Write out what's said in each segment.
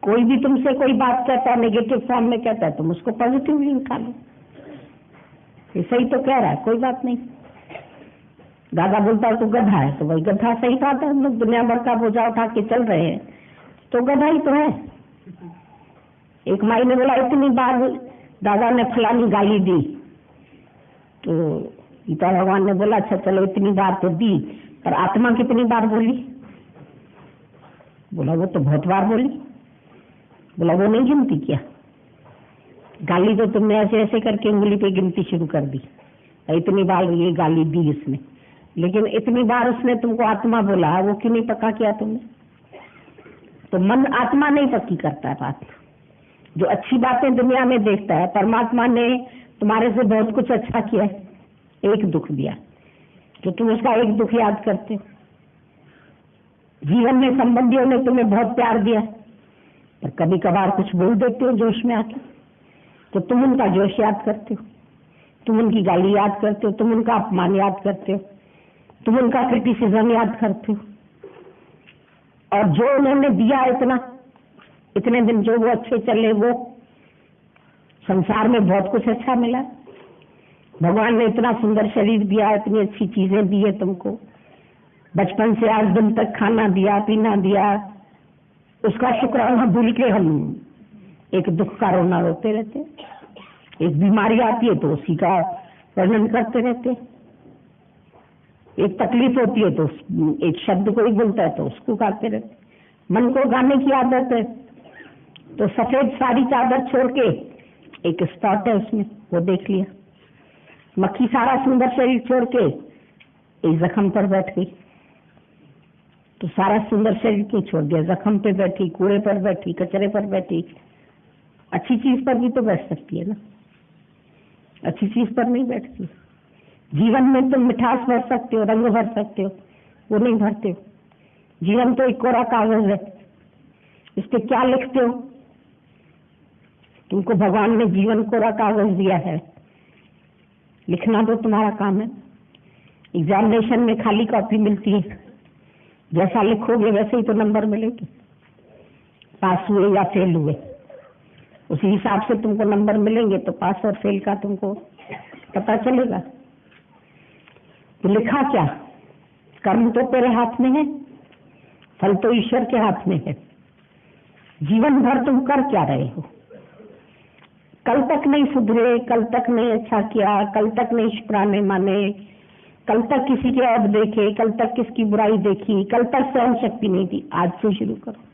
कोई भी तुमसे कोई बात कहता है नेगेटिव फॉर्म में कहता है, तुम उसको पॉजिटिवली उठा लो, ये सही तो कह रहा है, कोई बात नहीं। दादा बोलता है तो गधा है, तो वही गधा सही बात है। हम लोग दुनिया भर का बोझा उठा के चल रहे हैं तो गधा ही तो है। एक माई ने बोला इतनी बार दादा ने फलानी गाली दी, तो गीता भगवान ने बोला अच्छा चलो इतनी बार तो दी, पर आत्मा कितनी बार बोली? बोला वो तो बहुत बार बोली। बोला वो नहीं गिनती क्या? गाली तो तुमने ऐसे ऐसे करके उंगली पे गिनती शुरू कर दी, इतनी बार ये गाली दी इसने, लेकिन इतनी बार उसने तुमको आत्मा बोला, वो क्यों नहीं पक्का किया तुमने? तो मन आत्मा नहीं पक्की करता है बात। जो अच्छी बातें दुनिया में देखता है, परमात्मा ने तुम्हारे से बहुत कुछ अच्छा किया है, एक दुख दिया तो तुम उसका एक दुख याद करते हो। जीवन में संबंधियों ने तुम्हें बहुत प्यार दिया, पर कभी कभार कुछ बोल देते हो जोश में आके, तो तुम उनका जोश याद करते हो, तुम उनकी गाली याद करते हो, तुम उनका अपमान याद करते हो, तुम उनका क्रिटिसिज्म याद करते हो। और जो उन्होंने दिया इतने दिन जो वो अच्छे चले, वो संसार में बहुत कुछ अच्छा मिला। भगवान ने इतना सुंदर शरीर दिया, इतनी अच्छी चीजें दी है तुमको, बचपन से आज दिन तक खाना दिया, पीना दिया, उसका शुक्राना भूल के हम एक दुख का रोना रोते रहते। एक बीमारी आती है तो उसी का वर्णन करते रहते, एक तकलीफ होती है तो एक शब्द कोई बोलता है तो उसको गाते रहते। मन को गाने की आदत है, तो सफेद सारी चादर छोड़ के एक स्पॉट है उसमें, वो देख लिया। मक्खी सारा सुंदर शरीर छोड़ के एक जख्म पर बैठ गई, तो सारा सुंदर शरीर क्यों छोड़ दिया? जख्म पे बैठी, कूड़े पर बैठी, कचरे पर बैठी। अच्छी चीज पर भी तो बैठ सकती है ना, अच्छी चीज पर नहीं बैठती। जीवन में तुम मिठास भर सकते हो, रंग भर सकते हो, वो नहीं भरते हो। जीवन तो एक कोरा कागज है, इस पे क्या लिखते हो? तुमको भगवान ने जीवन कोरा कागज दिया है, लिखना तो तुम्हारा काम है। एग्जामिनेशन में खाली कॉपी मिलती है, जैसा लिखोगे वैसे ही तो नंबर मिलेंगे, पास हुए या फेल हुए उसी हिसाब से तुमको नंबर मिलेंगे। तो पास और फेल का तुमको पता चलेगा। तो लिखा क्या? कर्म तो तेरे हाथ में है, फल तो ईश्वर के हाथ में है। जीवन भर तुम कर क्या रहे हो? कल तक नहीं सुधरे, कल तक नहीं अच्छा किया, कल तक नहीं शुक्राने माने, कल तक किसी के ऐब देखे, कल तक किसकी बुराई देखी, कल तक सहन शक्ति नहीं थी। आज से शुरू करो।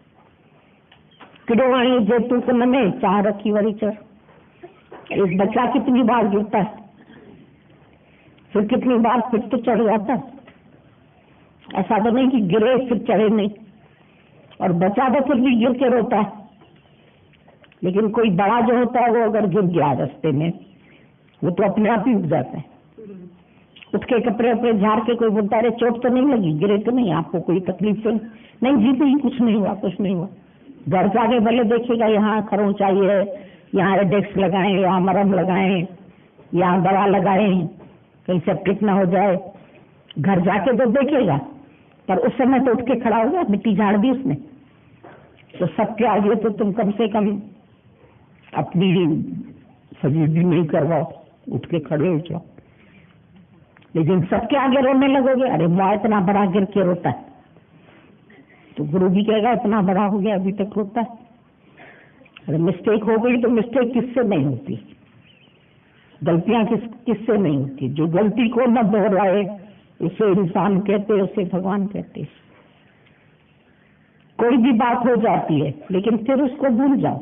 किडोवाणी जेतु को नमे चाह रखी वरी चढ़। एक बच्चा कितनी बार गिरता है, फिर कितनी बार फिर तो चढ़ जाता है। ऐसा तो नहीं कि गिरे फिर चढ़े नहीं, और बच्चा तो फिर भी गिर के रोता है। लेकिन कोई बड़ा जो होता है वो अगर गिर गया रास्ते में, वो तो अपने आप ही उठ जाता है, उठ के कपड़े अपने झाड़ के। कोई बोलता है चोट तो नहीं लगी, गिरे तो नहीं, आपको कोई तकलीफ तो नहीं? जी नहीं, कुछ नहीं हुआ, कुछ नहीं हुआ। घर जाके भले देखेगा यहाँ खरोंच आई है, यहाँ एडेक्स लगाएं, यहाँ मरहम लगाएं, यहाँ दवा लगाएं, कहीं सेप्टिक ना हो जाए। घर जाके तो देखेगा, पर उस समय तो उठ के खड़ा हो गया, मिट्टी झाड़ दी उसने। तो सबके आगे तो तुम कम से कम अपनी सजीव भी नहीं करवाओ, उठ के खड़े हो जाओ। लेकिन सबके आगे रोने लगोगे, अरे माँ इतना बड़ा गिर के रोता है, तो गुरु भी कहेगा इतना बड़ा हो गया अभी तक रोता है। अरे मिस्टेक हो गई तो मिस्टेक किससे नहीं होती? गलतियां किससे नहीं होती? जो गलती को न दोहराए उसे इंसान कहते, उसे भगवान कहते। कोई भी बात हो जाती है, लेकिन फिर उसको भूल जाओ।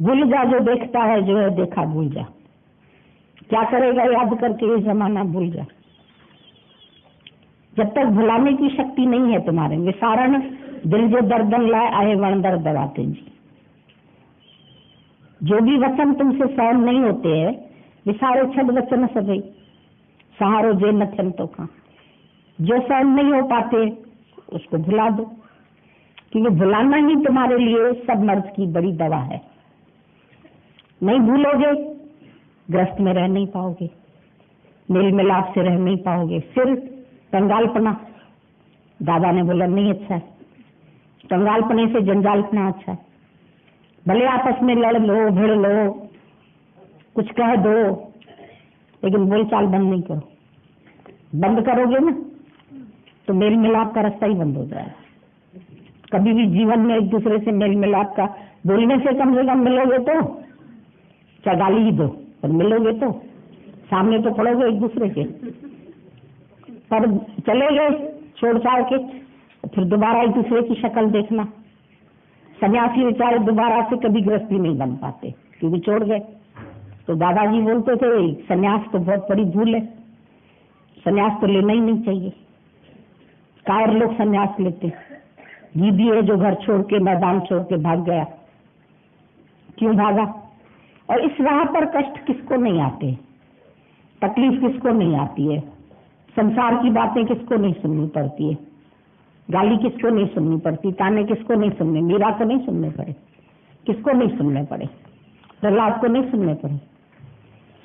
भूल जा जो देखता है, जो है देखा भूल जा। क्या करेगा याद करके ये जमाना? भूल जा। जब तक भुलाने की शक्ति नहीं है तुम्हारे में, सारण दिल जो दर्दन लाए आए वण दर दराते जी। जो भी वचन तुमसे सहन नहीं होते हैं, विसारे छद वचन सभी सहारो जे नथन तो का। जो सहन नहीं हो पाते उसको भुला दो, क्योंकि भुलाना ही तुम्हारे लिए सब मर्ज की बड़ी दवा है। नहीं भूलोगे, ग्रस्त में रह नहीं पाओगे, मेल मिलाप से रह नहीं पाओगे। फिर कंगालपना, दादा ने बोला नहीं अच्छा है, कंगालपने से जंजालपना अच्छा है। भले आपस में लड़ लो, भिड़ लो, कुछ कह दो, लेकिन बोलचाल बंद नहीं करो। बंद करोगे ना तो मेल मिलाप का रास्ता ही बंद हो जाएगा। कभी भी जीवन में एक दूसरे से मेल मिलाप का, बोलने से कम मिलोगे तो, चाहे गाली ही दो, पर मिलोगे तो सामने तो पड़ोगे एक दूसरे के। पर चले गए छोड़ छाड़ के, फिर दोबारा एक दूसरे की शक्ल देखना। सन्यासी बेचारे दोबारा से कभी गृहस्थी नहीं बन पाते क्योंकि छोड़ गए। तो दादाजी बोलते थे सन्यास तो बहुत बड़ी भूल है, सन्यास तो लेना ही नहीं चाहिए। कायर लोग सन्यास लेते। गीदी है जो घर छोड़ के, मैदान छोड़ के भाग गया। क्यों भागा? और इस राह पर कष्ट किसको नहीं आते, तकलीफ किसको नहीं आती है, संसार की बातें किसको नहीं सुननी पड़ती है, गाली किसको नहीं सुननी पड़ती, ताने किसको नहीं सुनने, मीरा को नहीं सुनने पड़े, किसको नहीं सुनने पड़े, प्रहलाद को नहीं सुनने पड़े,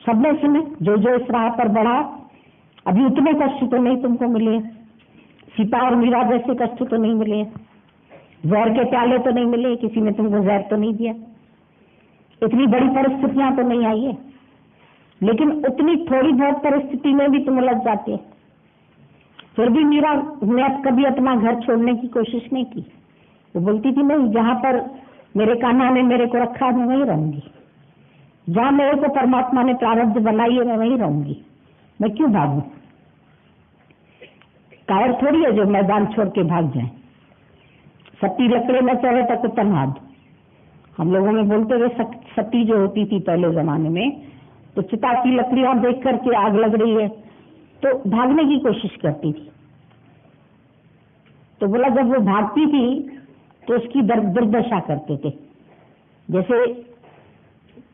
सबने सुने। जो जो इस राह पर बढ़ा, अभी उतने कष्ट तो नहीं तुमको मिले, सीता और मीरा जैसे कष्ट तो नहीं मिले, जहर के प्याले तो नहीं मिले, किसी ने तुमको जहर तो नहीं दिया, इतनी बड़ी परिस्थितियां तो नहीं आई है, लेकिन उतनी थोड़ी बहुत परिस्थिति में भी तुम उलझ जाते। फिर भी मीरा ने कभी अपना घर छोड़ने की कोशिश नहीं की। वो बोलती थी नहीं, जहां पर मेरे कान्हा ने मेरे को रखा है मैं वहीं रहूंगी, जहां मेरे को परमात्मा ने प्रारब्ध बनाई है मैं वहीं रहूंगी, मैं क्यों भागूं। कायर थोड़ी है जो मैदान छोड़ के भाग जाए। सती लकड़े में चढ़े तक तनहाद, हम लोगों में बोलते हुए सती जो होती थी पहले जमाने में, तो चिता की लकड़ियां देख करके आग लग रही है तो भागने की कोशिश करती थी। तो बोला जब वो भागती थी तो उसकी दुर्दशा करते थे। जैसे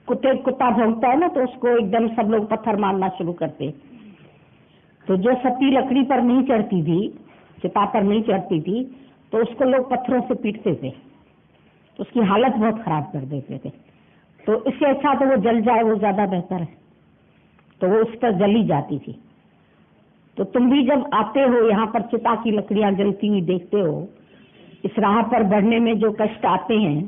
कुत्ता भौंकता है ना तो उसको एकदम सब लोग पत्थर मारना शुरू करते। तो जो सती लकड़ी पर नहीं चढ़ती थी, चिता पर नहीं चढ़ती थी, तो उसको लोग पत्थरों से पीटते थे, तो उसकी हालत बहुत खराब कर देते थे। तो इससे अच्छा तो वो जल जाए, वो ज्यादा बेहतर है। तो वो उस पर जली जाती थी। तो तुम भी जब आते हो यहाँ पर चिता की लकड़ियां जलती हुई देखते हो, इस राह पर बढ़ने में जो कष्ट आते हैं,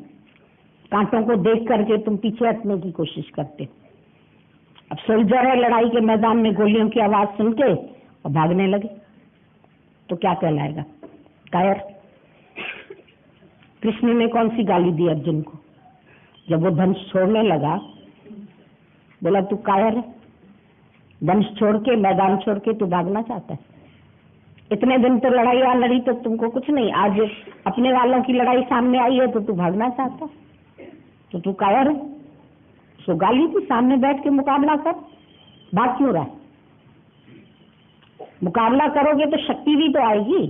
कांटों को देख करके तुम पीछे हटने की कोशिश करते हो। अब सोल्जर है, लड़ाई के मैदान में गोलियों की आवाज सुन के और भागने लगे तो क्या कहलाएगा? कायर। कृष्ण ने कौन सी गाली दी अर्जुन को? जब वो धनुष छोड़ने लगा बोला तू कायर है, धनुष छोड़ के, मैदान छोड़ के तू भागना चाहता है। इतने दिन तो लड़ाई लड़ी तो तुमको कुछ नहीं, आज अपने वालों की लड़ाई सामने आई है तो तू भागना चाहता है, तो तू कायर है। सो गाली थी, सामने बैठ के मुकाबला कर, भाग क्यों रहा है? मुकाबला करोगे तो शक्ति भी तो आएगी।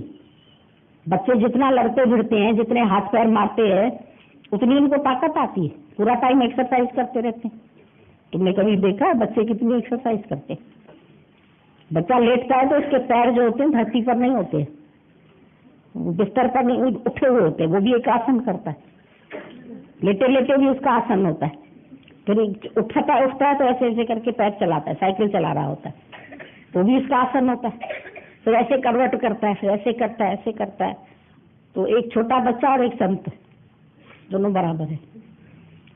बच्चे जितना लड़ते भिड़ते हैं, जितने हाथ पैर मारते हैं, उतनी उनको ताकत आती है। पूरा टाइम एक्सरसाइज करते रहते हैं। तुमने कभी देखा है बच्चे कितनी एक्सरसाइज करते? बच्चा लेटता है तो उसके पैर जो होते हैं धरती पर नहीं होते, बिस्तर पर नहीं उठे हुए होते, वो भी एक आसन करता है। लेटे लेटे भी उसका आसन होता है। फिर उठता है तो ऐसे ऐसे करके पैर चलाता है, साइकिल चला रहा होता है, तो भी उसका आसन होता है। फिर ऐसे करवट करता है, फिर ऐसे करता है, ऐसे करता है। तो एक छोटा बच्चा और एक संत दोनों बराबर है।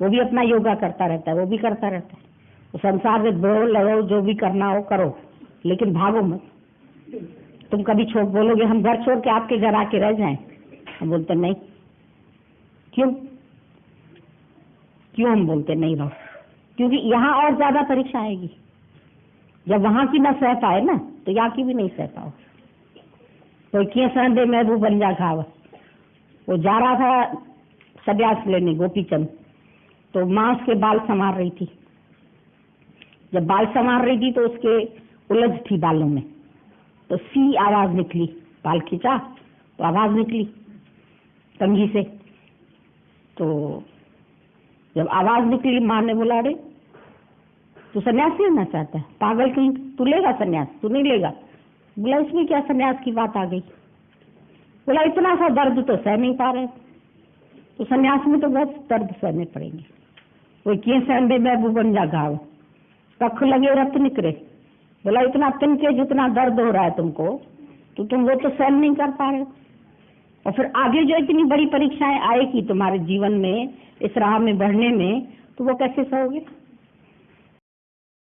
वो भी अपना योगा करता रहता है, वो भी करता रहता है। तो संसार में दौड़ो लगो, जो भी करना हो करो, लेकिन भागो मत। तुम कभी छोड़ बोलोगे हम घर छोड़ के आपके घर आके रह जाएं, हम बोलते नहीं। क्यों हम बोलते नहीं रहो? क्योंकि यहाँ और ज्यादा परीक्षा आएगी। जब वहां की ना सह पाए ना तो यहाँ की भी नहीं सह पाओ। कोई किए सहदे महबूब बन जा खावा। वो जा रहा था सन्यास लेने, गोपीचंद, तो माँ उसके बाल संवार रही थी। जब बाल संवार रही थी तो उसके उलझ थी बालों में, तो सी आवाज निकली, बाल खींचा तो आवाज निकली कंघी से। तो जब आवाज निकली माँ ने बोला अरे तू सन्यास लेना चाहता है? पागल कहीं, तू लेगा सन्यास? तू नहीं लेगा। बोला इसमें क्या सन्यास की बात आ गई? बोला इतना सा दर्द तो सह नहीं पा रहे, तो सन्यास में तो बहुत दर्द सहने पड़ेंगे। वो किए सहदे महबूब बन जा घाव, कख लगे रक्त निकले। बोला इतना तिनके जितना दर्द हो रहा है तुमको, तो तुम वो तो सहन नहीं कर पा रहे हो। और फिर आगे जो इतनी बड़ी परीक्षाएं आएगी तुम्हारे जीवन में, इस राह में बढ़ने में, तो वो कैसे सहोगे?